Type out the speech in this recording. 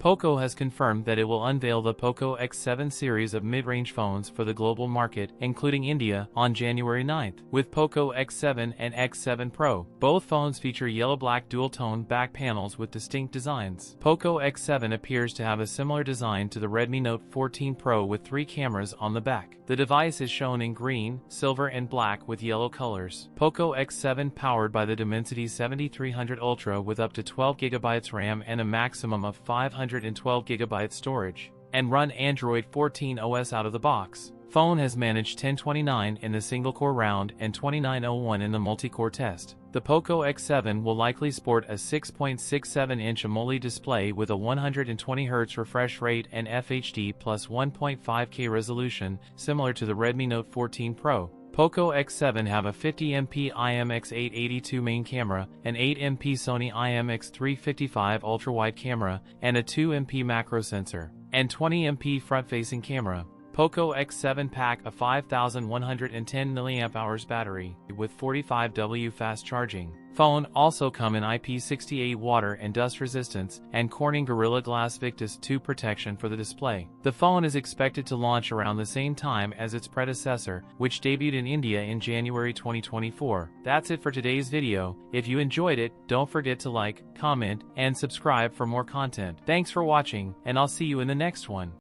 Poco has confirmed that it will unveil the Poco X7 series of mid-range phones for the global market, including India, on January 9th. With Poco X7 and X7 Pro, both phones feature yellow-black dual-tone back panels with distinct designs. Poco X7 appears to have a similar design to the Redmi Note 14 Pro with 3 cameras on the back. The device is shown in green, silver and black with yellow colors. Poco X7 powered by the Dimensity 7300 Ultra with up to 12GB RAM and a maximum of 512GB storage, and run Android 14 OS out of the box. Phone has managed 1029 in the single-core round and 2901 in the multi-core test. The Poco X7 will likely sport a 6.67-inch AMOLED display with a 120Hz refresh rate and FHD plus 1.5K resolution, similar to the Redmi Note 14 Pro. Poco X7 have a 50MP IMX882 main camera, an 8MP Sony IMX355 ultra-wide camera, and a 2MP macro sensor, and 20MP front-facing camera. Poco X7 pack a 5110 mAh battery with 45W fast charging. Phone also come in IP68 water and dust resistance and Corning Gorilla Glass Victus 2 protection for the display. The phone is expected to launch around the same time as its predecessor, which debuted in India in January 2024. That's it for today's video. If you enjoyed it, don't forget to like, comment, and subscribe for more content. Thanks for watching, and I'll see you in the next one.